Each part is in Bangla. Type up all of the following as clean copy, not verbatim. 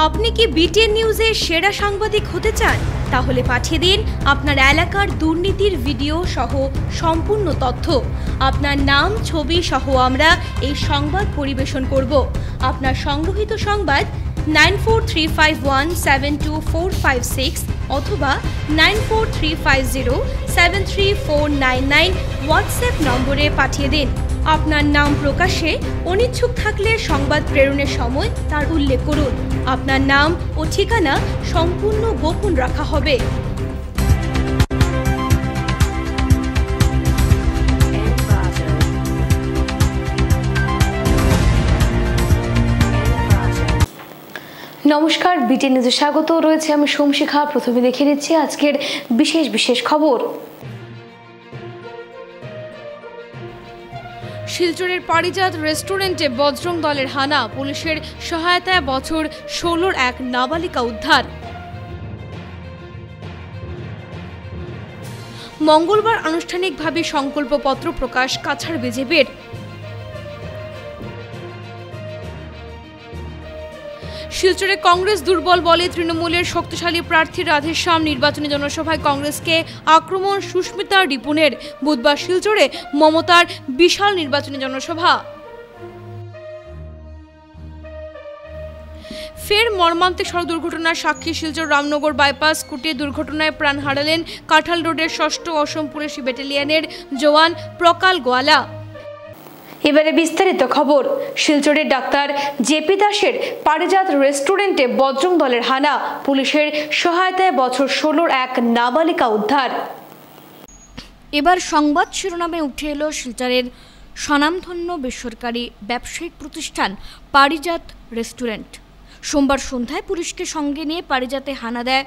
আপনি কি বিটিএন নিউজের সেরা সাংবাদিক হতে চান? তাহলে পাঠিয়ে দিন আপনার এলাকার দুর্নীতির ভিডিও সহ সম্পূর্ণ তথ্য। আপনার নাম, ছবি সহ আমরা এই সংবাদ পরিবেশন করব। আপনার সংগ্রহীত সংবাদ 9435172456 অথবা 9435073499 হোয়াটসঅ্যাপ নম্বরে পাঠিয়ে দিন। আপনার নাম প্রকাশে অনিচ্ছুক থাকলে সংবাদ প্রেরণের সময় তার উল্লেখ করুন। আপনার নাম ও ঠিকানা সম্পূর্ণ গোপন রাখা হবে। নমস্কার, বিটিএন নিউজে স্বাগত। রয়েছে আমি সোমশিখা। প্রথমে দেখে নিচ্ছি আজকের বিশেষ খবর। শিলচরের পারিজাত রেস্টুরেন্টে বজরং দলের হানা, পুলিশের সহায়তায় বছর 16-র এক নাবালিকা উদ্ধার। মঙ্গলবার আনুষ্ঠানিকভাবে সংকল্পপত্র প্রকাশ কাছাড় বিজেপির। শিলচরে কংগ্রেস দুর্বল বলে তৃণমূলের শক্তিশালী প্রার্থী রাধেশ্যাম নির্বাচনী জনসভায় কংগ্রেসকে আক্রমণ সুস্মিতা রিপুনের। বুধবার শিলচরে মমতার বিশাল নির্বাচনী জনসভা। ফের মর্মান্তিক সড়ক দুর্ঘটনার সাক্ষী শিলচর রামনগর বাইপাস কুটে দুর্ঘটনায় প্রাণ হারালেন কাঁঠাল রোডের ৬ষ্ঠ অসম পুলিশ ব্যাটালিয়নের জওয়ান প্রকাল গোয়ালা। এবারে বিস্তারিত খবর। শিলচরের ডাক্তার জেপি দাসের পারিজাত রেস্টুরেন্টে বজরং দলের হানা, পুলিশের সহায়তায় বছর 16-র এক নাবালিকা উদ্ধার। এবার সংবাদ শিরোনামে উঠে এলো শিলচরের স্বনামধন্য বেসরকারি ব্যবসায়িক প্রতিষ্ঠান পারিজাত রেস্টুরেন্ট। সোমবার সন্ধ্যায় পুলিশকে সঙ্গে নিয়ে পারিজাতে হানা দেয়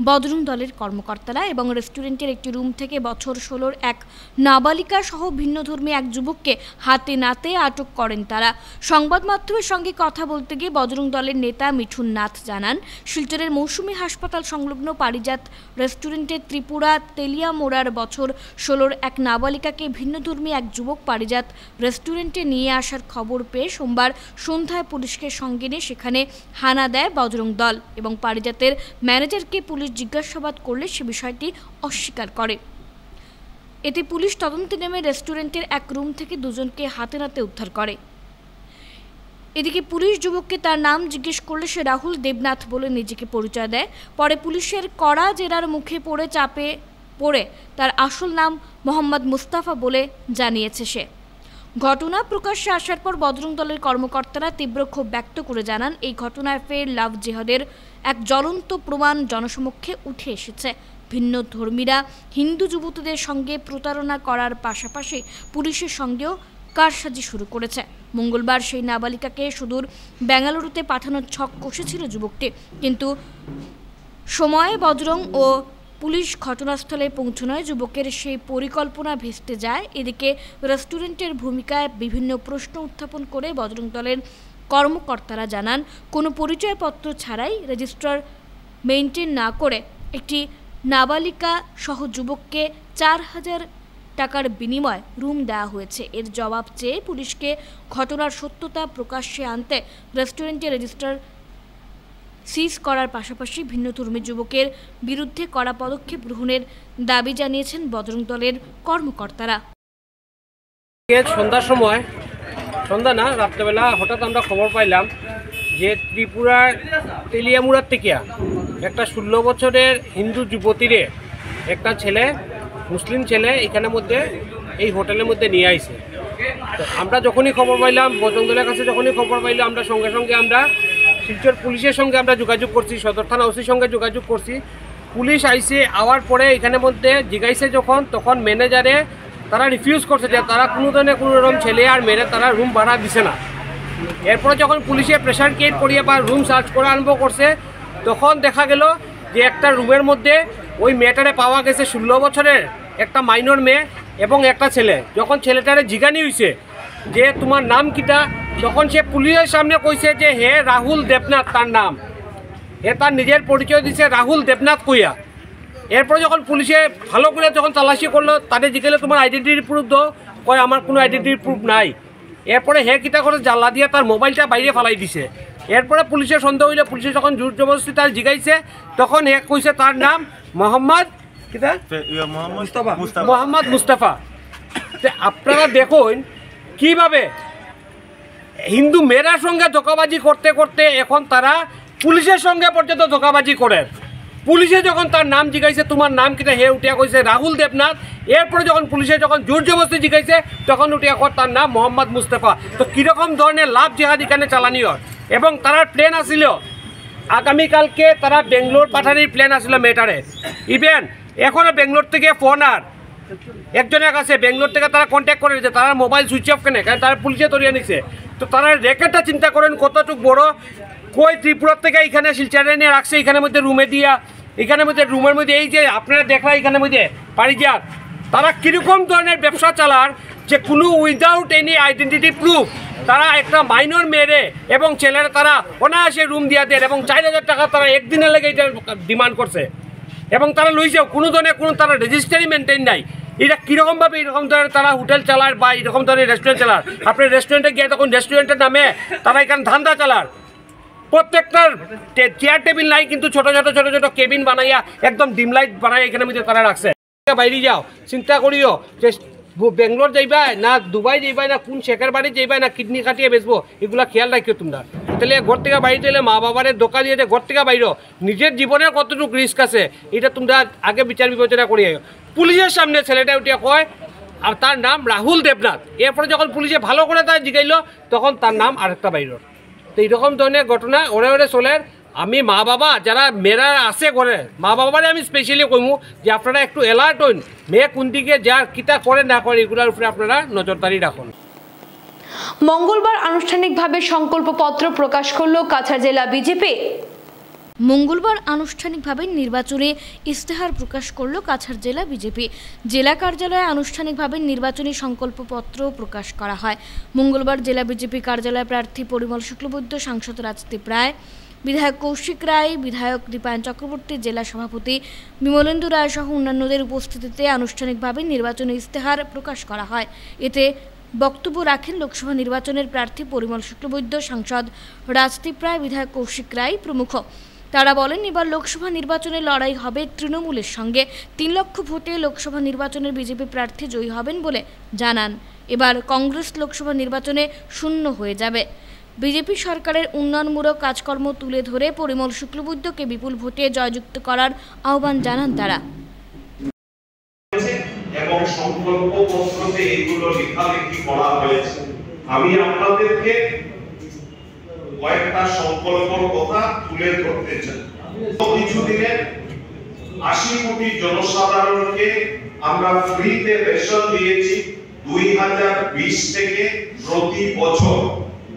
বজরং দলের কর্মকর্তারা এবং রেস্টুরেন্টের একটি রুম থেকে বছর 16-র এক নাবালিকা সহ ভিন্নধর্মী এক যুবককে হাতে নাতে আটক করেন তারা। সংবাদ মাধ্যমের সঙ্গে কথা বলতে গিয়ে বজরং দলের নেতা মিঠুন নাথ জানান, শিলচরের মৌসুমী হাসপাতাল সংলগ্ন পারিজাত রেস্টুরেন্টের ত্রিপুরা তেলিয়ামোড়ার বছর 16-র এক নাবালিকাকে ভিন্নধর্মী এক যুবক পারিজাত রেস্টুরেন্টে নিয়ে আসার খবর পেয়ে সোমবার সন্ধ্যায় পুলিশকে সঙ্গে নিয়ে সেখানে হানা দেয় বজরং দল এবং পারিজাতের ম্যানেজারকে পুলিশ জিজ্ঞাসাবাদ করলে সে বিষয়টি অস্বীকার করে। এতে পুলিশ তদন্তে নেমে রেস্টুরেন্টের এক রুম থেকে দুজনকে হাতে নাতে উদ্ধার করে। এদিকে পুলিশ যুবককে তার নাম জিজ্ঞেস করলে সে রাহুল দেবনাথ বলে নিজেকে পরিচয় দেয়। পরে পুলিশের কড়া জেরার মুখে পড়ে চাপে পড়ে তার আসল নাম মোহাম্মদ মুস্তাফা বলে জানিয়েছে সে। ঘটনা প্রকাশ্যে আসার পর বজরং দলের কর্মকর্তারা তীব্র ক্ষোভ ব্যক্ত করে জানান, এই ঘটনায় ফের লাভ জিহাদের এক জ্বলন্ত প্রমাণ জনসমক্ষে উঠে এসেছে। ভিন্ন ধর্মীরা হিন্দু যুবতীদের সঙ্গে প্রতারণা করার পাশাপাশি পুলিশের সঙ্গেও কারসাজি শুরু করেছে। মঙ্গলবার সেই নাবালিকাকে সুদূর বেঙ্গালুরুতে পাঠানোর ছক কষেছিল যুবকটি, কিন্তু সময়ে বজরং ও পুলিশ ঘটনাস্থলে পৌঁছানোয় যুবকের সেই পরিকল্পনা ভেস্তে যায়। এদিকে রেস্টুরেন্টের ভূমিকায় বিভিন্ন প্রশ্ন উত্থাপন করে বজরং দলের কর্মকর্তারা জানান, কোনো পরিচয়পত্র ছাড়াই রেজিস্ট্রার মেইনটেইন না করে একটি নাবালিকা সহ যুবককে ৪,০০০ টাকার বিনিময়ে রুম দেওয়া হয়েছে। এর জবাব চেয়ে পুলিশকে ঘটনার সত্যতা প্রকাশ্যে আনতে রেস্টুরেন্টের রেজিস্ট্রার সিজ করার পাশাপাশি ভিন্নধর্মী যুবকের বিরুদ্ধে কড়া পদক্ষেপ গ্রহণের দাবি জানিয়েছেন বজরং দলের কর্মকর্তারা। রাত্রেবেলা হঠাৎ আমরা খবর পাইলাম যে ত্রিপুরার তেলিয়ামুড়ার থেকে একটা 16 বছরের হিন্দু যুবতীরে একটা ছেলে, মুসলিম ছেলে এখানের মধ্যে এই হোটেলের মধ্যে নিয়ে আইছে। তো আমরা যখনই খবর পাইলাম, বজরং দলের কাছে যখনই খবর পাইলাম, আমরা সঙ্গে সঙ্গে আমরা শিলচর পুলিশের সঙ্গে আমরা যোগাযোগ করছি, সদর থানা ওসির সঙ্গে যোগাযোগ করছি। পুলিশ আইসে, আওয়ার পরে এখানের মধ্যে জিগাইছে তখন ম্যানেজারে তারা রিফিউজ করছে যে তারা কোনো ধরনের কোনো রকম ছেলে আর মেয়েরা তারা রুম ভাড়া দিছে না। এরপরে যখন পুলিশে প্রেশার ক্রিয়েট করিয়ে বা রুম সার্চ করা আরম্ভ করছে, তখন দেখা গেল যে একটা রুমের মধ্যে ওই মেয়েটারে পাওয়া গেছে 16 বছরের একটা মাইনর মেয়ে এবং একটা ছেলে। যখন ছেলেটারে জিজ্ঞানি হয়েছে যে তোমার নাম কিটা, তখন সে পুলিশের সামনে কইছে যে হে রাহুল দেবনাথ তার নাম। হে তার নিজের পরিচয় দিছে রাহুল দেবনাথ কইয়া। এরপরে যখন পুলিশে ভালো করে যখন তালাশি করলো, তাদের জিজ্ঞেস তোমার আইডেন্টিটি প্রুফ দাও, কয় আমার কোনো আইডেন্টিটি প্রুফ নাই। এরপরে হে কিতা করে জানলা দিয়ে তার মোবাইলটা বাইরে ফেলাই দিছে। এরপরে পুলিশের সন্দেহ হইলে পুলিশে যখন জোর জবরদস্তি তার জিগাইছে তখন এক কইছে তার নাম মোহাম্মদ মুস্তাফা। আপনারা দেখুন কিভাবে হিন্দু মেয়েরার সঙ্গে ধোঁকাবাজি করতে করতে এখন তারা পুলিশের সঙ্গে পর্যন্ত ধোঁকাবাজি করে। পুলিশে যখন তার নাম জিজ্ঞাসে তোমার নাম কিনা, হে উঠিয়া কইছে রাহুল দেবনাথ। এরপরে যখন পুলিশে যখন জোর জবরদস্তি জিজ্ঞাসে তখন উঠিয়া তার নাম মোহাম্মদ মুস্তাফা। তো কীরকম ধরনের লাভ জেহাদ এখানে চালানি হয়। এবং তারা প্লেন আসিল আগামীকালকে, তারা বেঙ্গলোর পাঠানির প্লেন আসিল মেটারে। ইভেন এখনও বেঙ্গলোর থেকে ফোন আর একজনের কাছে বেঙ্গলোর থেকে তারা কন্ট্যাক্ট করে নিচ্ছে, তারা মোবাইল সুইচ অফ কেনে, কারণ তারা পুলিশে ধরিয়ে নিছে। তো তারা রেকেটটা চিন্তা করেন কতটুকু বড়। কই ত্রিপুরার থেকে এখানে শিলচারে নিয়ে রাখছে, এখানের মধ্যে রুমে দিয়া, এখানের মধ্যে রুমের মধ্যে এই যে আপনারা দেখলা এখানের মধ্যে পারিজাত, তারা কীরকম ধরনের ব্যবসা চালার যে কোনো উইদাউট এনি আইডেন্টিটি প্রুফ তারা একটা মাইনর মেয়েরে এবং ছেলেরা তারা অনায়াসে রুম দিয়া দেন এবং 4,000 টাকা তারা একদিনের লেগে এটা ডিমান্ড করছে এবং তারা লইছেও। কোনো ধরনের কোনো তারা রেজিস্ট্রি মেনটেন নাই। এটা কীরকমভাবে এরকম ধরনের তারা হোটেল চালার বা এরকম ধরনের রেস্টুরেন্ট চালার। আপনি রেস্টুরেন্টে গিয়ে তখন রেস্টুরেন্টের নামে তারা এখানে ধান্দা চালার। প্রত্যেকটার চেয়ার টেবিল নাই, কিন্তু ছোটো ছোটো কেবিন বানাইয়া একদম ডিম লাইট বানাইয়া এখানের মধ্যে তারা রাখছে। বাইরে যাও চিন্তা করিও যে বেঙ্গলোর যাইবা না দুবাই যাইবা না কোন শেখের বাড়ি যাইবা না কিডনি কাটিয়ে বেচবো, এগুলা খেয়াল রাখিও তোমরা। তাহলে ঘর থেকে বাইরে এলে মা বাবার দোকান দিয়ে ঘর থেকে বাইরো, নিজের জীবনের কতটুকু রিস্ক আছে এটা তোমরা আগে বিচার বিবেচনা করিয়ে। পুলিশের সামনে ছেলেটা উঠিয়া কয় আর তার নাম রাহুল দেবনাথ। এরপরে যখন পুলিশে ভালো করে তার জিগাইল তখন তার নাম আরেকটা বাইরর। তো এইরকম ধরনের ঘটনা ওরে ওরে চলে। আমি মা বাবা যারা মেয়েরা আছে ঘরে, মা বাবারে আমি স্পেশালি কইমু যে আপনারা একটু অ্যালার্ট হইন, মেয়ে কোন দিকে যা কিতা করে না করে এগুলোর উপরে আপনারা নজরদারি রাখুন। মঙ্গলবার আনুষ্ঠানিকভাবে সংকল্পপত্র প্রকাশ করল কাছাড় জেলা বিজেপি। মঙ্গলবার আনুষ্ঠানিকভাবে নির্বাচনী ইস্তেহার প্রকাশ করল কাছাড় জেলা বিজেপি। জেলা কার্যালয়ে আনুষ্ঠানিকভাবে নির্বাচনী সংকল্পপত্র প্রকাশ করা হয়। মঙ্গলবার জেলা বিজেপি কার্যালয়ে প্রার্থী পরিমল শুক্লবৈদ্য, সাংসদ রাজদীপ রায়, বিধায়ক কৌশিক রায়, বিধায়ক দীপায়ন চক্রবর্তী, জেলা সভাপতি বিমলেন্দু রায় সহ অন্যান্যদের উপস্থিতিতে আনুষ্ঠানিকভাবে নির্বাচনী ইস্তেহার প্রকাশ করা হয়। এতে বক্তব্য রাখেন লোকসভা নির্বাচনের প্রার্থী পরিমল শুক্লবৈদ্য, সাংসদ রাজদীপ রায়, বিধায়ক কৌশিক রায় প্রমুখ। তারা বলেন, এবার লোকসভা নির্বাচনে লড়াই হবে তৃণমূলের সঙ্গে। 3 লক্ষ ভোটে লোকসভা নির্বাচনের বিজেপি প্রার্থী জয়ী হবেন বলে জানান। এবার কংগ্রেস লোকসভা নির্বাচনে শূন্য হয়ে যাবে। বিজেপি সরকারের উন্নয়নমূলক কাজকর্ম তুলে ধরে পরিমল শুক্লবৈদ্যকে বিপুল ভোটে জয়যুক্ত করার আহ্বান জানান তারা। এবং সংকল্পপত্রতে এগুলো লেখালেখি করা হয়েছে। আমি আপনাদেরকে কয়েকটা সংকল্পর কথা তুলে ধরতে চাই। কিছুদিনে 80 কোটি জনসাধারণকে আমরা ফ্রিতে রেশন দিয়েছি 2020 থেকে প্রতি বছর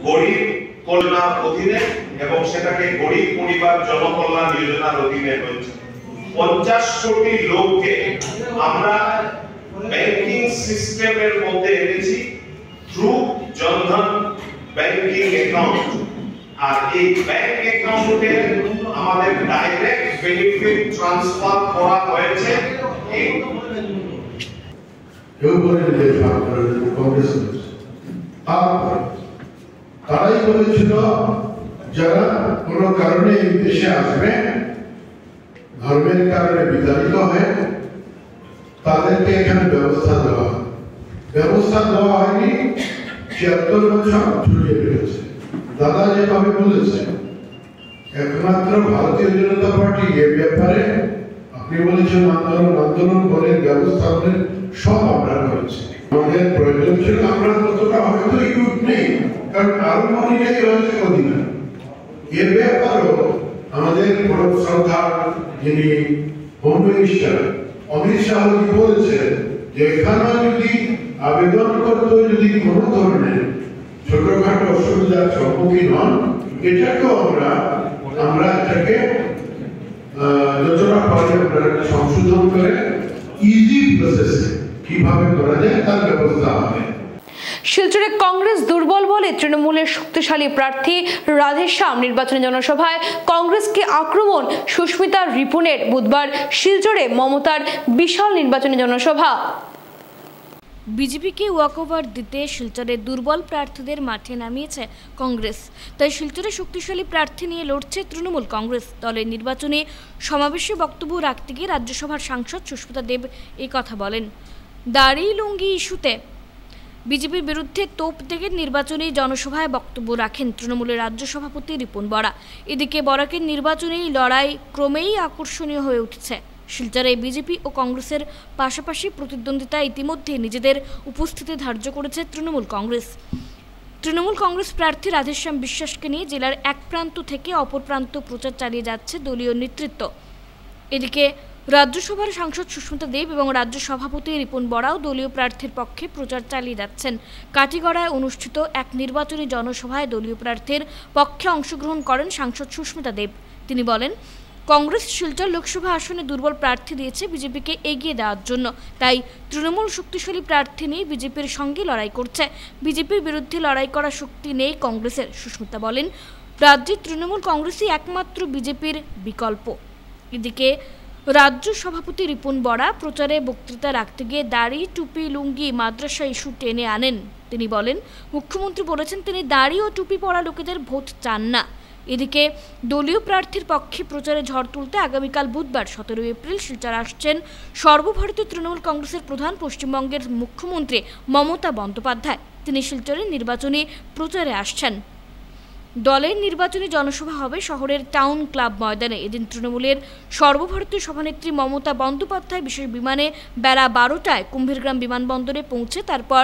গরিব কল্যাণ অধীনে, এবং সেটাকে গরিব পরিবার জনকল্যাণ যোজনার অধীনে হয়েছে। 50 কোটি লোককে আমরা ব্যাংকিং সিস্টেমের মধ্যে এনেছি থ্রু জনধন ব্যাংকিং অ্যাকাউন্ট। আর এই ব্যাংক অ্যাকাউন্টে আমাদের ডাইরেক্ট বেনিফিট ট্রান্সফার করা হয়েছে। তারাই বলেছিল যারা কোনো কারণে এই দেশে আসবে, ধর্মের কারণে বিতাড়িত হয়ে, তাদেরকে এখানে ব্যবস্থা দেওয়া হয়নি। ৭৬ বছর ঝুলিয়ে রয়েছে। দাদা যেভাবে বলেছে, একমাত্র ভারতীয় জনতা পার্টি এ ব্যাপারে আপনি বলেছেন আন্দোলন বলেন ব্যবস্থা বলেন সব আমরা করেছি। আমাদের প্রয়োজন ছিল, আমরা ততটা হয়তো ইউথ নেই, কারণ আরো মনিটাই রয়েছে অধীনে। এ ব্যাপারেও আমাদের বড় শ্রদ্ধা যিনি হোম মিনিস্টার অমিত শাহজি বলেছেন যে এখানে যদি আবেদন করতে যদি কোনো ধরনের ছোটখাটো অসুবিধার সম্মুখীন হন, এটাকেও আমরা এটাকে যতটা পারি আমরা সংশোধন করে ইজি প্রসেসে কিভাবে করা যায় তার ব্যবস্থা হবে। শিলচরে কংগ্রেস দুর্বল বলে তৃণমূলের শক্তিশালী প্রার্থী রাধেশ্যাম নির্বাচনী জনসভায় কংগ্রেসকে আক্রমণ সুস্মিতা রিপুনের। বুধবার শিলচরে মমতার বিশাল নির্বাচনী জনসভা। বিজেপিকে ওয়াকওভার দিতে শিলচরের দুর্বল প্রার্থীদের মাঠে নামিয়েছে কংগ্রেস। তাই শিলচরে শক্তিশালী প্রার্থী নিয়ে লড়ছে তৃণমূল কংগ্রেস। দলের নির্বাচনী সমাবেশে বক্তব্য রাখতে গিয়ে রাজ্যসভার সাংসদ সুস্মিতা দেব এই কথা বলেন। দাড়ি লুঙ্গি ইস্যুতে বিজেপির বিরুদ্ধে তোপ থেকে নির্বাচনী জনসভায় বক্তব্য রাখেন তৃণমূলের রাজ্য সভাপতি রিপুন বরা। এদিকে বরাকের নির্বাচনী লড়াই ক্রমেই আকর্ষণীয় হয়ে উঠছে। শিলচরে বিজেপি ও কংগ্রেসের পাশাপাশি প্রতিদ্বন্দ্বিতা ইতিমধ্যে নিজেদের উপস্থিতি ধার্য করেছে তৃণমূল কংগ্রেস প্রার্থী রাধেশ্যাম বিশ্বাসকে নিয়ে জেলার এক প্রান্ত থেকে অপর প্রান্ত প্রচার চালিয়ে যাচ্ছে দলীয় নেতৃত্ব। এদিকে রাজ্যসভার সাংসদ সুস্মিতা দেব এবং রাজ্য সভাপতি রিপুন বরাও দলীয় প্রার্থীর পক্ষে প্রচার চালিয়ে যাচ্ছেন। কাটিগড়ায় অনুষ্ঠিত এক নির্বাচনী জনসভায় দলীয় প্রার্থীর পক্ষে অংশগ্রহণ করেন সাংসদ সুস্মিতা দেব। তিনি বলেন, কংগ্রেস শিলচর লোকসভা আসনে দুর্বল প্রার্থী দিয়েছে বিজেপিকে এগিয়ে দেওয়ার জন্য। তাই তৃণমূল শক্তিশালী প্রার্থী নিয়ে বিজেপির সঙ্গে লড়াই করছে। বিজেপির বিরুদ্ধে লড়াই করার শক্তি নেই কংগ্রেসের। সুস্মিতা বলেন, রাজ্যে তৃণমূল কংগ্রেসই একমাত্র বিজেপির বিকল্প। এদিকে রাজ্য সভাপতি রিপুন বরা প্রচারে বক্তৃতা রাখতে গিয়ে দাড়ি টুপি লুঙ্গি মাদ্রাসা ইস্যু টেনে আনেন। তিনি বলেন, মুখ্যমন্ত্রী বলেছেন তিনি দাড়ি ও টুপি পরা লোকেদের ভোট চান না। এদিকে দলীয় প্রার্থীর পক্ষে প্রচারে ঝড় তুলতে আগামীকাল বুধবার 17 এপ্রিল শিলচর আসছেন সর্বভারতীয় তৃণমূল কংগ্রেসের প্রধান পশ্চিমবঙ্গের মুখ্যমন্ত্রী মমতা বন্দ্যোপাধ্যায়। তিনি শিলচরের নির্বাচনী প্রচারে আসছেন। দলের নির্বাচনী জনসভা হবে শহরের টাউন ক্লাব ময়দানে। এদিন তৃণমূলের সর্বভারতীয় সভানেত্রী মমতা বন্দ্যোপাধ্যায় বিশেষ বিমানে বেলা 12টায় কুম্ভীরগ্রাম বিমানবন্দরে পৌঁছে তারপর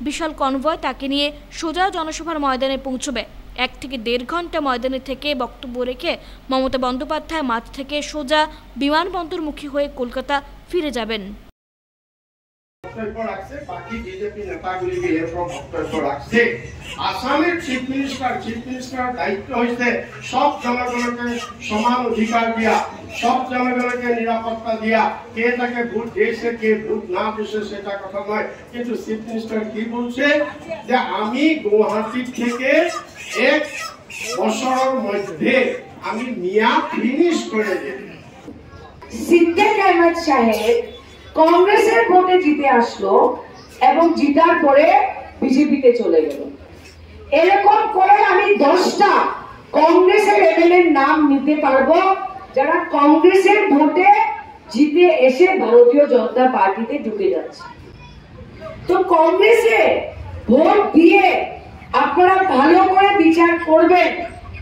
বিশাল কনভয় তাকে নিয়ে সোজা জনসভার ময়দানে পৌঁছবে। 1 থেকে 1.5 ঘন্টা ময়দানে থেকে বক্তব্য রেখে মমতা বন্দ্যোপাধ্যায় মাঠ থেকে সোজা বিমানবন্দরমুখী হয়ে কলকাতা ফিরে যাবেন। আসামের চিফ মিনিস্টার দায়িত্ব হয়েছে সব জনগণকে সমান অধিকার দিয়া, সব জনগণকে নিরাপত্তা দিয়া, কে তাকে ভোট দিয়েছে কে ভোট না দিয়েছে সেটা কথা নয়। কিন্তু চিফ মিনিস্টার কি বলছে যে আমি গুয়াহাটি থেকে 1 বছরের মধ্যে আমি মেয়াদ ফিনিশ করে দেব। সিদ্দিক আহমেদ সাহেব কংগ্রেসের ভোটে জিতে আসলো এবং জিতার পরে বিজেপিতে চলে গেল। এরকম করে আমি 10টা কংগ্রেসের এমএলএর নাম নিতে পারবো যারা কংগ্রেসের ভোটে জিতে এসে ভারতীয় জনতা পার্টিতে ঢুকে যাচ্ছে। তো কংগ্রেসে ভোট দিয়ে আপনারা ভালো করে বিচার করবেন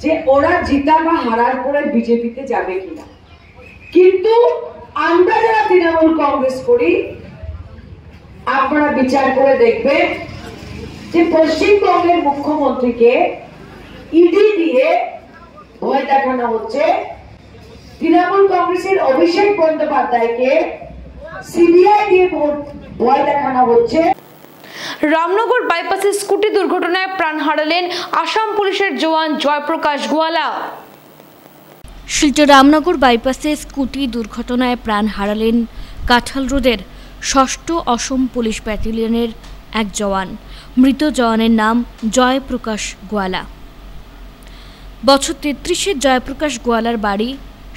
যে ওরা জিতা বা হারার পরে বিজেপিতে যাবে কিনা। কিন্তু আমরা যারা তৃণমূল কংগ্রেস করি আপনারা বিচার করে দেখবেন যে পশ্চিমবঙ্গের মুখ্যমন্ত্রীকে ইডি দিয়ে ভয় দেখানো হচ্ছে, তৃণমূল কংগ্রেসের অভিষেক বন্দ্যোপাধ্যায়কে সিবিআই দিয়ে ভয় দেখানো হচ্ছে। রামনগর বাইপাসে স্কুটি দুর্ঘটনায় প্রাণ হারালেন আসাম পুলিশের জওয়ান জয়প্রকাশ গোয়ালা। শিলচর রামনগর বাইপাসে স্কুটি দুর্ঘটনায় প্রাণ হারালেন কাঁঠাল রোডের 6ষ্ঠ অসম পুলিশ ব্যাটালিয়নের এক জওয়ান। মৃত জওয়ানের নাম জয়প্রকাশ গোয়ালা। বছর 33-এর জয়প্রকাশ গোয়ালার বাড়ি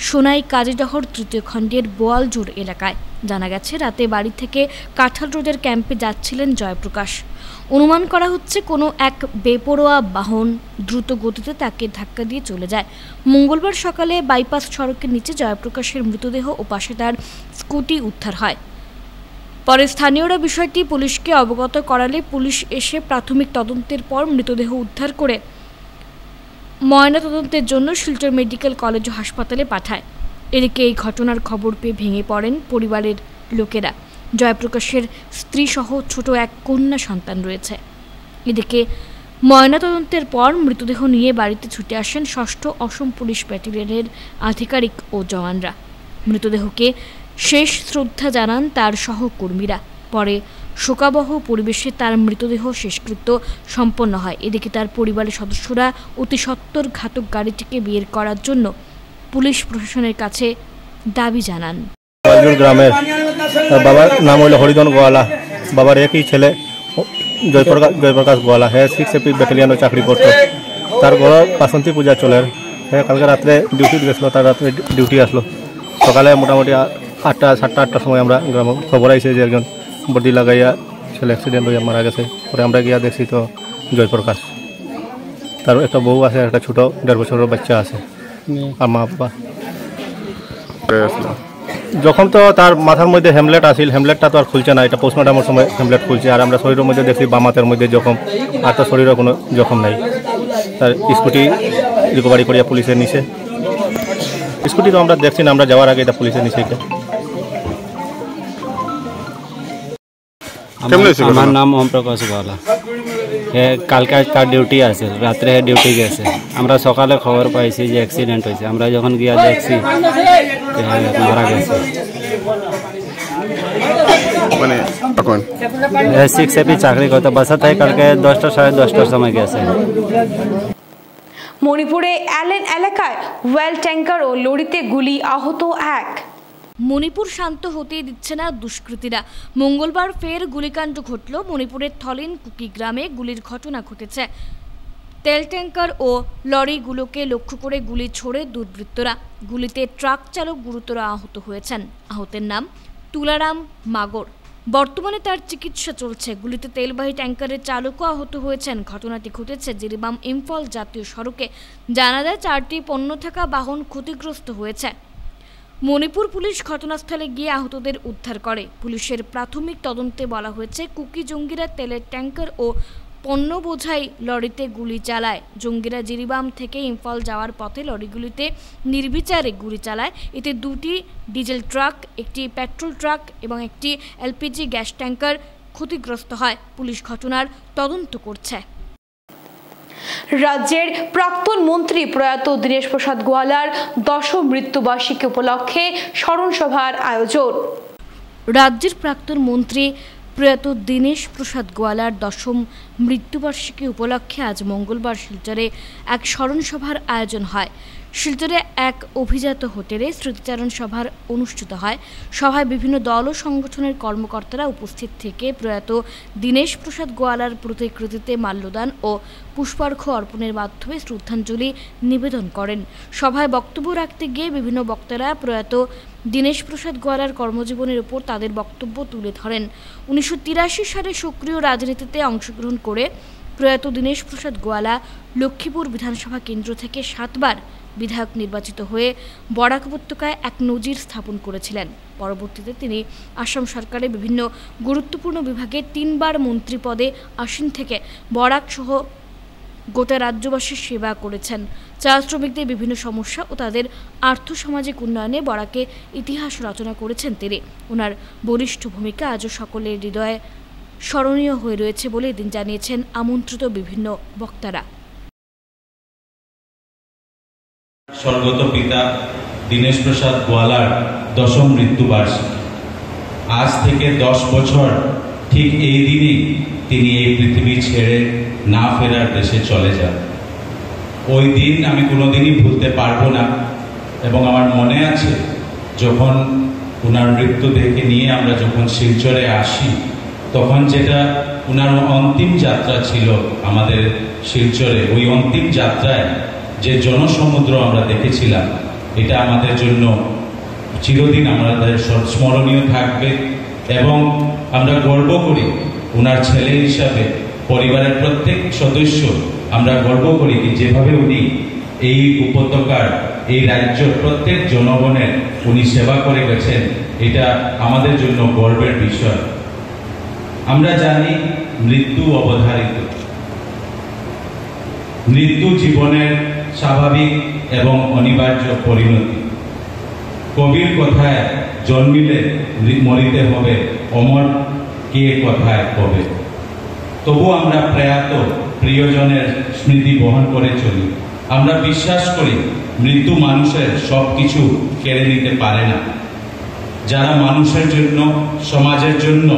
সোনাই কাজীডহর 3য় খণ্ডের বোয়ালজোড় এলাকায়। জানা গেছে রাতে বাড়ি থেকে কাঁঠাল রোডের ক্যাম্পে যাচ্ছিলেন জয়প্রকাশ। অনুমান করা হচ্ছে কোনো এক বেপরোয়া বাহন দ্রুত গতিতে তাকে ধাক্কা দিয়ে চলে যায়। মঙ্গলবার সকালে বাইপাস সড়কের নিচে জয়প্রকাশের মৃতদেহ ও পাশে তার স্কুটি উদ্ধার হয়। পরে স্থানীয়রা বিষয়টি পুলিশকে অবগত করালে পুলিশ এসে প্রাথমিক তদন্তের পর মৃতদেহ উদ্ধার করে ময়নাতদন্তের জন্য শিলচর মেডিকেল কলেজ ও হাসপাতালে পাঠায়। এদিকে এই ঘটনার খবর পেয়ে ভেঙে পড়েন পরিবারের লোকেরা। জয়প্রকাশের স্ত্রী সহ ছোট এক কন্যা সন্তান রয়েছে। এদিকে ময়নাতদন্তের পর মৃতদেহ নিয়ে বাড়িতে ছুটে আসেন 6ষ্ঠ অসম পুলিশ ব্যাটালিয়নের আধিকারিক ও জওয়ানরা। মৃতদেহকে শেষ শ্রদ্ধা জানান তার সহকর্মীরা। পরে শোকাবহ পরিবেশে তার মৃতদেহ শেষকৃত্য সম্পন্ন হয়। এদিকে তার পরিবারের সদস্যরা অতি সত্বর ঘাতক গাড়িটিকে বের করার জন্য পুলিশ প্রশাসনের কাছে দাবি জানান। গ্রামের বাবার নাম হলো হরিধন গোয়ালা, বাবার একই ছেলে জয়প্রকাশ গোয়ালা। হ্যাঁ 6 এপি ব্যাটালিয়নে চাকরি করতো। তার ঘর বাসন্তী পূজা চলে। হ্যাঁ কালকে রাত্রে ডিউটি গেছিলো, তার রাত্রে ডিউটি আসলো। সকালে মোটামুটি 8টা 7টা 8টার সময় আমরা গ্রামে খবর আইছে যে একজন বডি লাগাইয়া ছেলে অ্যাক্সিডেন্ট হয়ে মারা গেছে। পরে আমরা গিয়া দেখছি তো জয়প্রকাশ, তার একটা বউ আছে, একটা ছোটো 1.5 বছরের বাচ্চা আছে আর মা বাবা। যখন তো তার মাথার মধ্যে হেমলেট আসিল, হেমলেটটা তো আর খুলছে না, এটা পোস্টমর্টমের সময় হেমলেট খুলছে। আর আমরা শরীরের মধ্যে দেখছি বাম হাতের মধ্যে জখম, আর তো শরীরে কোনো জখম নাই। তার স্কুটি রিকভারি করিয়া পুলিশের নিচে, স্কুটি তো আমরা দেখছি না, আমরা যাওয়ার আগে এটা পুলিশের নিচে। আমার নাম ওম প্রকাশ গোয়ালা। কালকে তার ডিউটি আছে, রাত্রে ডিউটি গেছে। আমরা সকালে খবর পাইছি যে অ্যাক্সিডেন্ট হয়েছে। আমরা যখন গিয়া দেখছি মারা গেছে। মানে তখন 6 এপি চাকরি করতে বাসা থেকে কালকে 10টা সাড়ে 10টার সময় গেছে। মণিপুরে অ্যালেন এলাকায় ওয়েল ট্যাঙ্কার ও লরিতে গুলি, আহত 1। মণিপুর শান্ত হতেই দিচ্ছে না দুষ্কৃতীরা। মঙ্গলবার ফের গুলিকাণ্ড ঘটল মণিপুরের থলিন কুকি গ্রামে। গুলির ঘটনা ঘটেছে। তেল ট্যাঙ্কার ও লরিগুলোকে লক্ষ্য করে গুলি ছোড়ে দুর্বৃত্তরা। গুলিতে ট্রাক চালক গুরুতর আহত হয়েছেন। আহতের নাম তুলারাম মাগর। বর্তমানে তার চিকিৎসা চলছে। গুলিতে তেলবাহী ট্যাঙ্কারের চালকও আহত হয়েছেন। ঘটনাটি ঘটেছে জিরিবাম ইম্ফল জাতীয় সড়কে। জানা যায় 4টি পণ্য থাকা বাহন ক্ষতিগ্রস্ত হয়েছে। মণিপুর পুলিশ ঘটনাস্থলে গিয়ে আহতদের উদ্ধার করে। পুলিশের প্রাথমিক তদন্তে বলা হয়েছে কুকি জঙ্গিরা তেলের ট্যাঙ্কার ও পণ্য বোঝাই লরিতে গুলি চালায়। জঙ্গিরা জিরিবাম থেকে ইম্ফল যাওয়ার পথে লরিগুলিতে নির্বিচারে গুলি চালায়। এতে 2টি ডিজেল ট্রাক, একটি পেট্রোল ট্রাক এবং একটি এলপিজি গ্যাস ট্যাঙ্কার ক্ষতিগ্রস্ত হয়। পুলিশ ঘটনার তদন্ত করছে। রাজ্যের প্রাক্তন মন্ত্রী প্রয়াত দীনেশ প্রসাদ গোয়ালার 10ম মৃত্যুবার্ষিকী উপলক্ষে স্মরণ সভার আয়োজন। রাজ্যের প্রাক্তন মন্ত্রী প্রয়াত দীনেশ প্রসাদ গোয়ালার 10ম মৃত্যুবার্ষিকী উপলক্ষে আজ মঙ্গলবার শিলচরে এক স্মরণ সভার আয়োজন হয়। শিলচরে এক অভিজাত হোটেলে স্মৃতিচারণ সভার অনুষ্ঠিত হয়। সভায় বিভিন্ন দল ও সংগঠনের কর্মকর্তারা উপস্থিত থেকে প্রয়াত দীনেশ প্রসাদ গোয়ালার প্রতিকৃতিতে মাল্যদান ও পুষ্পার্ঘ্য অর্পণের মাধ্যমে শ্রদ্ধাঞ্জলি নিবেদন করেন। সভায় বক্তব্য রাখতে গিয়ে বিভিন্ন বক্তারা প্রয়াত দীনেশ প্রসাদ গোয়ালার কর্মজীবনের উপর তাদের বক্তব্য তুলে ধরেন। 1983 সালে সক্রিয় রাজনীতিতে অংশগ্রহণ করে প্রয়াত দীনেশ প্রসাদ গোয়ালা লক্ষ্মীপুর বিধানসভা কেন্দ্র থেকে 7বার বিধায়ক নির্বাচিত হয়ে বরাক উপত্যকায় এক নজির স্থাপন করেছিলেন। পরবর্তীতে তিনি আসাম সরকারের বিভিন্ন গুরুত্বপূর্ণ বিভাগে 3বার মন্ত্রী পদে আসীন থেকে বরাক সহ গোটা রাজ্যবাসীর সেবা করেছেন। চা শ্রমিকদের বিভিন্ন সমস্যা ও তাদের আর্থসামাজিক উন্নয়নে বরাকে ইতিহাস রচনা করেছেন তিনি। ওনার বলিষ্ঠ ভূমিকা আজও সকলের হৃদয়ে স্মরণীয় হয়ে রয়েছে বলে এদিন জানিয়েছেন আমন্ত্রিত বিভিন্ন বক্তারা। স্বর্গত পিতা দীনেশ প্রসাদ গোয়ালার 10ম মৃত্যুবার্ষিকী। আজ থেকে 10 বছর ঠিক এই দিনই তিনি এই পৃথিবী ছেড়ে না ফেরার দেশে চলে যান। ওই দিন আমি কোনোদিনই ভুলতে পারবো না এবং আমার মনে আছে যখন ওনার মৃত্যুদেহকে নিয়ে আমরা যখন শিলচরে আসি তখন যেটা ওনার অন্তিম যাত্রা ছিল আমাদের শিলচরে, ওই অন্তিম যাত্রায় যে জনসমুদ্র আমরা দেখেছিলাম এটা আমাদের জন্য চিরদিন আমাদের স্মরণীয় থাকবে এবং আমরা গর্ব করি ওনার ছেলে হিসাবে পরিবারের প্রত্যেক সদস্য আমরা গর্ব করি কি যেভাবে উনি এই উপত্যকার এই রাজ্যের প্রত্যেক জনগণের উনি সেবা করে গেছেন, এটা আমাদের জন্য গর্বের বিষয়। আমরা জানি মৃত্যু অবধারিত, মৃত্যু জীবনের স্বাভাবিক এবং অনিবার্য পরিণতি। কবির কথায় জন্মিলে মরিতে হবে, অমর কে কথায় কবে। তবু আমরা প্রয়াত প্রিয়জনের স্মৃতি বহন করে চলি। আমরা বিশ্বাস করি মৃত্যু মানুষের সব কিছু কেড়ে নিতে পারে না। যারা মানুষের জন্য সমাজের জন্য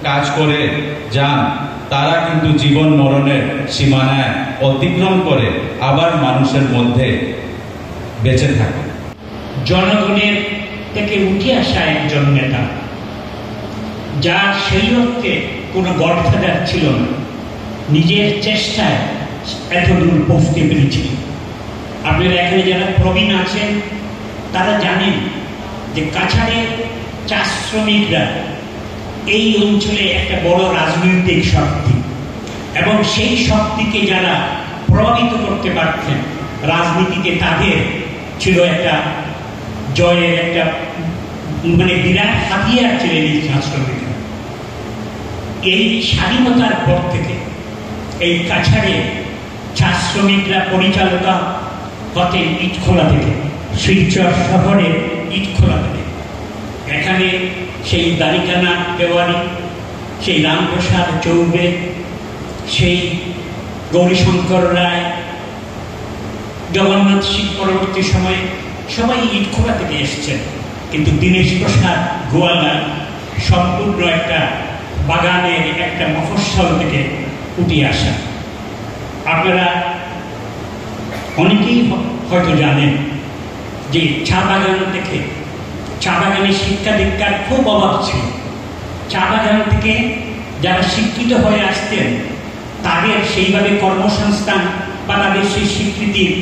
কাজ করে যান তারা কিন্তু জীবন মরণের সীমানায় অতিক্রম করে আবার মানুষের মধ্যে বেঁচে থাকে। জনগণের থেকে উঠে আসা একজন নেতা, যার সেই অর্থে কোনো গডফাদার ছিল না, নিজের চেষ্টায় এতদূর পৌঁছতে পেরেছিল। আপনারা এখানে যারা প্রবীণ আছেন তারা জানেন যে কাছাড়ের চা শ্রমিকরা এই অঞ্চলে একটা বড় রাজনৈতিক শক্তি, এবং সেই শক্তিকে যারা প্রভাবিত করতে পারতেন রাজনীতিতে, তাদের ছিল একটা জয়ের একটা বিরাট হাতিয়ার ছিলেন এই চা শ্রমিকরা। এই স্বাধীনতার পর থেকে এই কাছাড়ে চা শ্রমিকরা পরিচালিত হতেন ইটখোলা থেকে, শিলচর শহরের ইটখোলা থেকে। এখানে সেই দ্বারিকানা তেওয়ারি, সেই রামপ্রসাদ চৌবে, সেই গৌরীশঙ্কর রায়, জগন্নাথ সিং পরবর্তী সময়ে সবাই ইটখোলা থেকে এসছেন। কিন্তু দীনেশ প্রসাদ গোয়ালা সম্পূর্ণ একটা বাগানের একটা মফস্বল থেকে উঠে আসা। আপনারা অনেকেই হয়তো জানেন যে চা বাগান থেকে, চা বাগানের শিক্ষা দীক্ষার খুব অভাব ছিল। চা বাগান থেকে যারা শিক্ষিত হয়ে আসতেন তাদের সেইভাবে কর্মসংস্থান বা তাদের সেই স্বীকৃতির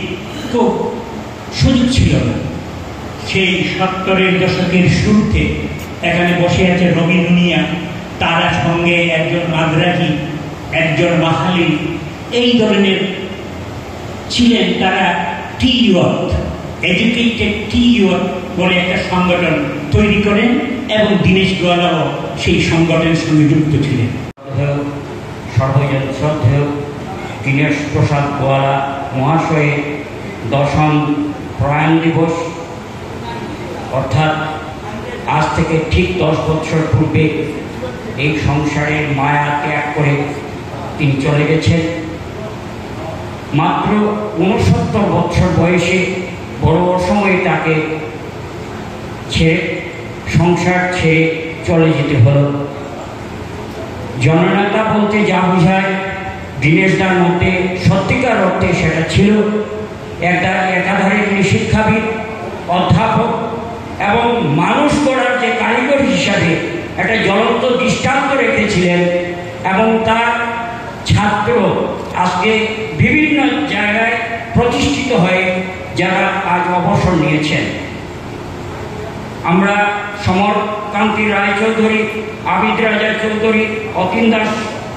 খুব সুযোগ ছিল না। সেই 70-এর দশকের শুরুতে এখানে বসে আছে রবি দুনিয়া, তারা সঙ্গে একজন মাদ্রাজি, একজন মাহালি, এই ধরনের ছিলেন। তারা টি ইউথ, এডুকেটেড টি ইউথ বলে একটা সংগঠন তৈরি করেন, এবং দীনেশ গোয়ালাও সেই সংগঠনের সঙ্গে যুক্ত ছিলেন। সর্বজন শ্রদ্ধেয় দীনেশ প্রসাদ গোয়ালা মহাশয়ের 10ম প্রয়াণ দিবস, অর্থাৎ আজ থেকে ঠিক 10 বছর পূর্বে এই সংসারের মায়া ত্যাগ করে তিনি চলে গেছেন। মাত্র 69 বছর বয়সে বড় অসময়ে তাকে ছেড়ে, সংসার ছেড়ে চলে যেতে হলো। জননেতা বলতে যা বোঝায়, দীনেশদার মধ্যে সত্যিকার অর্থে সেটা ছিল। একাধারে তিনি শিক্ষাবিদ, অধ্যাপক এবং মানুষ গড়ার যে কারিগর হিসাবে একটা জ্বলন্ত দৃষ্টান্ত রেখেছিলেন, এবং তার ছাত্র আজকে বিভিন্ন জায়গায় প্রতিষ্ঠিত হয়ে যারা আজ অবসর নিয়েছেন। আমরা সমরকান্তি রায়চৌধুরী, আবিদ রাজা চৌধুরী, অতীন দাস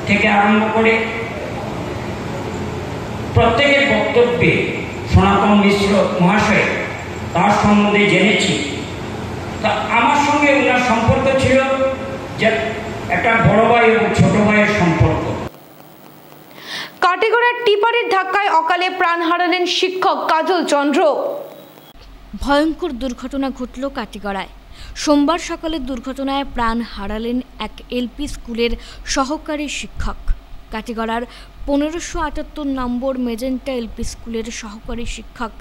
থেকে আরম্ভ করে প্রত্যেকের বক্তব্যে সনাতন মিশ্র মহাশয় তার সম্বন্ধে জেনেছি। তা আমার সঙ্গে ওনার সম্পর্ক ছিল যে একটা বড় ভাই এবং ছোট ভাইয়ের সম্পর্ক। কাটিগড়ার টিপারের ধাক্কায় অকালে প্রাণ হারালেন শিক্ষক কাজল চন্দ্র। ভয়ঙ্কর দুর্ঘটনা ঘটল কাটিগড়ায়। সোমবার সকালে দুর্ঘটনায় প্রাণ হারালেন এক এলপি স্কুলের সহকারী শিক্ষক। কাটিগড়ার 1578 নম্বর মেজেন্টা এলপি স্কুলের সহকারী শিক্ষক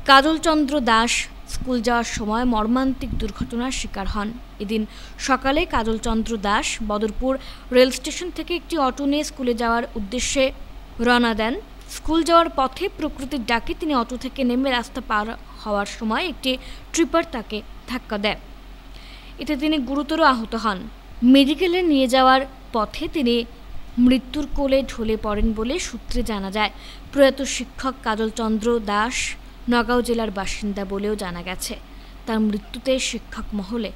কাজল চন্দ্র দাস স্কুল যাওয়ার সময় মর্মান্তিক দুর্ঘটনার শিকার হন। এদিন সকালে কাজল চন্দ্র দাস বদরপুর রেল স্টেশন থেকে একটি অটো নিয়ে স্কুলে যাওয়ার উদ্দেশ্যে রওনা দেন। স্কুল যাওয়ার পথে প্রকৃতির ডাকে তিনি অটো থেকে নেমে রাস্তা পার হওয়ার সময় একটি ট্রিপার তাকে ধাক্কা দেয়। এতে তিনি গুরুতর আহত হন। মেডিকেলে নিয়ে যাওয়ার পথে তিনি মৃত্যুর কোলে ঢলে পড়েন বলে সূত্রে জানা যায়। প্রয়াত শিক্ষক কাজল চন্দ্র দাস নগাঁও জেলার বাসিন্দা বলেও জানা গেছে। তার মৃত্যুতে শিক্ষক মহলে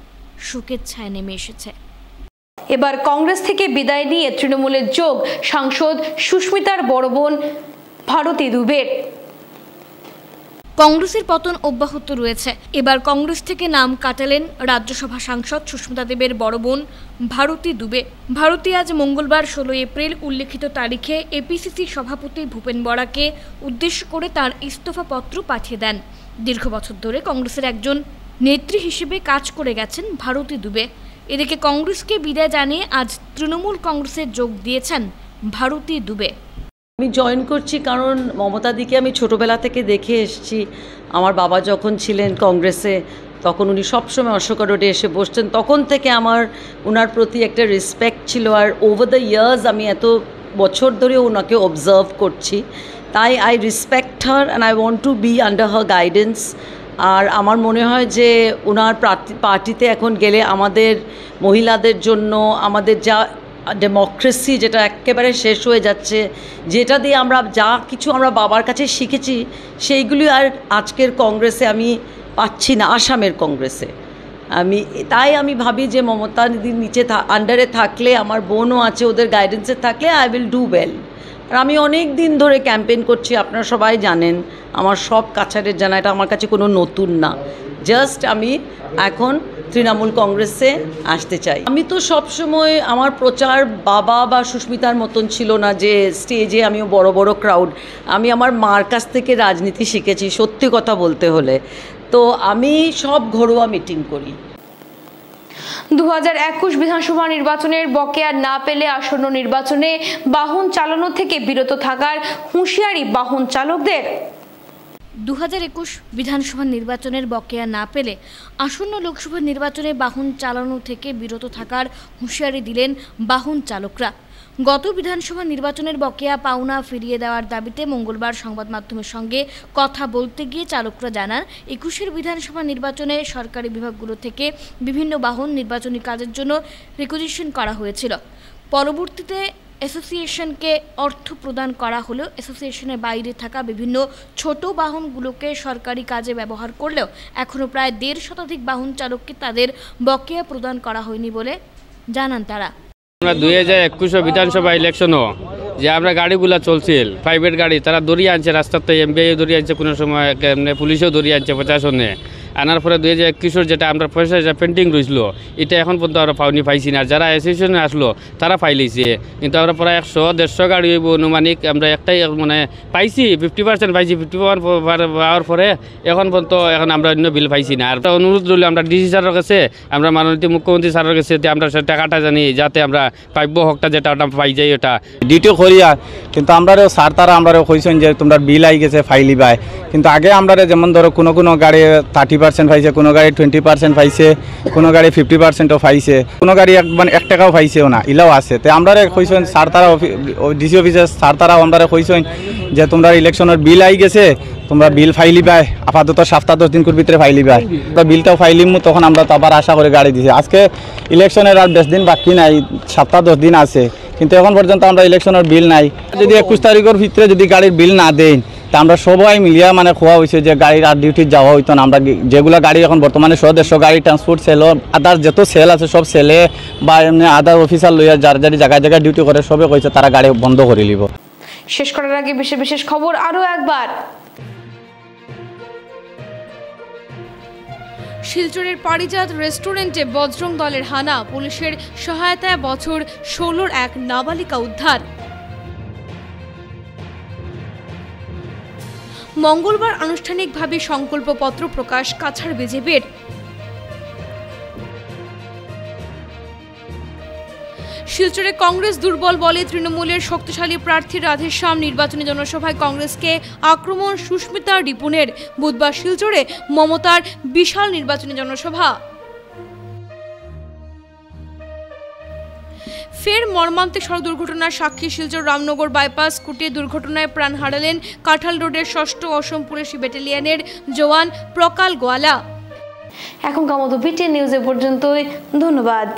শোকের ছায়া নেমে এসেছে। এবার কংগ্রেস থেকে বিদায় নিয়ে তৃণমূলের যোগ সাংসদ সুস্মিতার বড় বোন ভারতী দুবের। কংগ্রেসের পতন অব্যাহত রয়েছে। এবার কংগ্রেস থেকে নাম কাটালেন রাজ্যসভা সাংসদ সুস্মিতা দেবের বড় বোন ভারতী দুবে। ভারতী আজ মঙ্গলবার 16 এপ্রিল উল্লেখিত তারিখে এপিসিসি সভাপতি ভূপেন বরাকে উদ্দেশ্য করে তার ইস্তফাপত্র পাঠিয়ে দেন। দীর্ঘ বছর ধরে কংগ্রেসের একজন নেত্রী হিসেবে কাজ করে গেছেন ভারতী দুবে। এদিকে কংগ্রেসকে বিদায় জানিয়ে আজ তৃণমূল কংগ্রেসে যোগ দিয়েছেন ভারতী দুবে। আমি জয়েন করছি কারণ মমতাদিকে আমি ছোটোবেলা থেকে দেখে এসেছি। আমার বাবা যখন ছিলেন কংগ্রেসে তখন উনি সবসময় অশোকা রোডে এসে বসতেন। তখন থেকে আমার ওনার প্রতি একটা রেসপেক্ট ছিল। আর ওভার দ্য ইয়ার্স আমি এত বছর ধরে ওনাকে অবজার্ভ করছি, তাই I respect her and I want to be under her guidance. আর আমার মনে হয় যে ওনার পার্টিতে এখন গেলে আমাদের মহিলাদের জন্য আমাদের যা ডেমোক্রেসি যেটা একেবারে শেষ হয়ে যাচ্ছে, যেটা দিয়ে আমরা যা কিছু আমরা বাবার কাছে শিখেছি সেইগুলি আর আজকের কংগ্রেসে আমি পাচ্ছি না, আসামের কংগ্রেসে। তাই আমি ভাবি যে মমতা দিদির নিচে আন্ডারে থাকলে, আমার বোনও আছে, ওদের গাইডেন্সে থাকলে আই উইল ডু ওয়েল। আর আমি অনেক দিন ধরে ক্যাম্পেইন করছি, আপনারা সবাই জানেন, আমার সব কাছারের জানা, এটা আমার কাছে কোনো নতুন না। জাস্ট আমি এখন তৃণমূল কংগ্রেসে আসতে চাই। আমি তো সবসময় আমার প্রচার বাবা বা সুস্মিতার মতন ছিল না যে স্টেজে আমিও বড় বড় ক্রাউড। আমি আমার মার কাছ থেকে রাজনীতি শিখেছি, সত্যি কথা বলতে হলে। তো আমি সব ঘরোয়া মিটিং করি। 2021 বিধানসভা নির্বাচনের বকেয়া না পেলে আসন্ন নির্বাচনে বাহন চালানো থেকে বিরত থাকার হুঁশিয়ারি বাহন চালকদের। 2021 বিধানসভা নির্বাচনের বকেয়া না পেলে আসন্ন লোকসভা নির্বাচনে বাহন চালানো থেকে বিরত থাকার হুঁশিয়ারি দিলেন বাহন চালকরা। গত বিধানসভা নির্বাচনের বকেয়া পাওনা ফিরিয়ে দেওয়ার দাবিতে মঙ্গলবার সংবাদ মাধ্যমের সঙ্গে কথা বলতে গিয়ে চালকরা জানান, 21 বিধানসভা নির্বাচনে সরকারি বিভাগগুলো থেকে বিভিন্ন বাহন নির্বাচনী কাজের জন্য রিকুইজিশন করা হয়েছিল। পরবর্তীতে অ্যাসোসিয়েশনকে অর্থ প্রদান করা হলেও অ্যাসোসিয়েশনের বাইরে থাকা বিভিন্ন ছোট বাহনগুলোকে সরকারি কাজে ব্যবহার করলেও এখনও প্রায় 1.5 শতাধিক বাহন চালককে তাদের বকেয়া প্রদান করা হয়নি বলে জানান তারা। আমরা 2021 বিধানসভা ইলেকশনও যে আমরা গাড়িগুলো চলছিল প্রাইভেট গাড়ি, তারা দড়িয়ে আনছে রাস্তাতে, এমবিআই দড়িয়ে আনছে, কোনো সময় পুলিশেও দড়িয়ে আনছে প্রশাসনে। আনার পরে 2021 যেটা আমরা পয়সা যা পেন্টিং রয়েছিল এটা এখন পর্যন্ত আমরা পাইছি না। যারা অ্যাসোসিয়েশনে আসলো তারা পাইলিছে, কিন্তু আমরা প্রায় 100-150 গাড়ি হইব অনুমানিক আমরা একটাই মানে পাইছি, 50% পাইছি। 51 পাওয়ার পরে এখন পর্যন্ত আমরা অন্য বিল পাইছি না। আর অনুরোধ রইল আমরা ডিসি স্যারের কাছে, আমরা মাননীয় মুখ্যমন্ত্রী স্যারের কাছে আমরা সে টাকাটা জানি যাতে আমরা প্রাপ্য হকটা যেটা ওটা পাই যাই ওটা ডিটিও করিয়া। কিন্তু আমরা স্যার তারা আমরা কইছেন যে তোমরা বিল আই গেছে ফাইলি বাই, কিন্তু আগে আমরা যেমন ধরো কোনো গাড়ি 30% পাইছে, কোনো গাড়ি 20% পাইছে, কোনো গাড়ি 50%ও পাইছে, কোনো গাড়ি 1 টাকাও পাইছেও না, ইলাও আছে। তো আমরা কইছেন স্যার তারা ডিসি অফিসে স্যার তারা আমরা কইছেন যে তোমরা ইলেকশনের বিল আই গেছে, তোমরা বিল ফাইলি বাই, আপাতত 7-10 দিন ভিতরে ফাইলি বাই। আমরা বিলটাও ফাইলিমু, তখন আমরা তো আবার আশা করে গাড়ি দিছি। আজকে ইলেকশনের আর বেশ দিন বাকি নাই, 7-10 দিন আছে, কিন্তু এখন পর্যন্ত আমরা ইলেকশনের বিল নাই। যদি 21 তারিখের ভিতরে যদি গাড়ির বিল না দেন, তা আমরা সবাই মিলিয়া মানে খোয়া হয়েছে যে গাড়ির আর ডিউটি যাওয়া হইতো না। আমরা যেগুলো গাড়ি এখন বর্তমানে 100-150 গাড়ি ট্রান্সপোর্ট সেল, আদার যত সেল আছে সব সেলে বা এমনি আদার অফিসার লইয়া যার জায়গায় জায়গায় ডিউটি করে সবে কইছে তারা গাড়ি বন্ধ করে নিব। শেষ করার আগে বিশেষ খবর আরো একবার। শিলচরের পারিজাত রেস্টুরেন্টে বজরং দলের হানা, পুলিশের সহায়তায় বছর 16-র এক নাবালিকা উদ্ধার। মঙ্গলবার আনুষ্ঠানিকভাবে সংকল্পপত্র প্রকাশ কাছাড় বিজেপির। শিলচরে কংগ্রেস দুর্বল বলে তৃণমূলের শক্তিশালী প্রার্থী রাধেশ্যাম নির্বাচনী জনসভায় কংগ্রেসকে আক্রমণ সুস্মিতা রিপুনের। বুধবার শিলচরে মমতার বিশাল নির্বাচনী জনসভা। ফের মর্মান্তিক সড়ক দুর্ঘটনার সাক্ষী শিলচর রামনগর বাইপাস স্কুটি দুর্ঘটনায় প্রাণ হারালেন কাঁঠাল রোডের 6ষ্ঠ অসম পুলিশ ব্যাটালিয়নের জওয়ান প্রকাল গোয়ালা। এখনকার মতো বিটিএন নিউজে পর্যন্তই, ধন্যবাদ।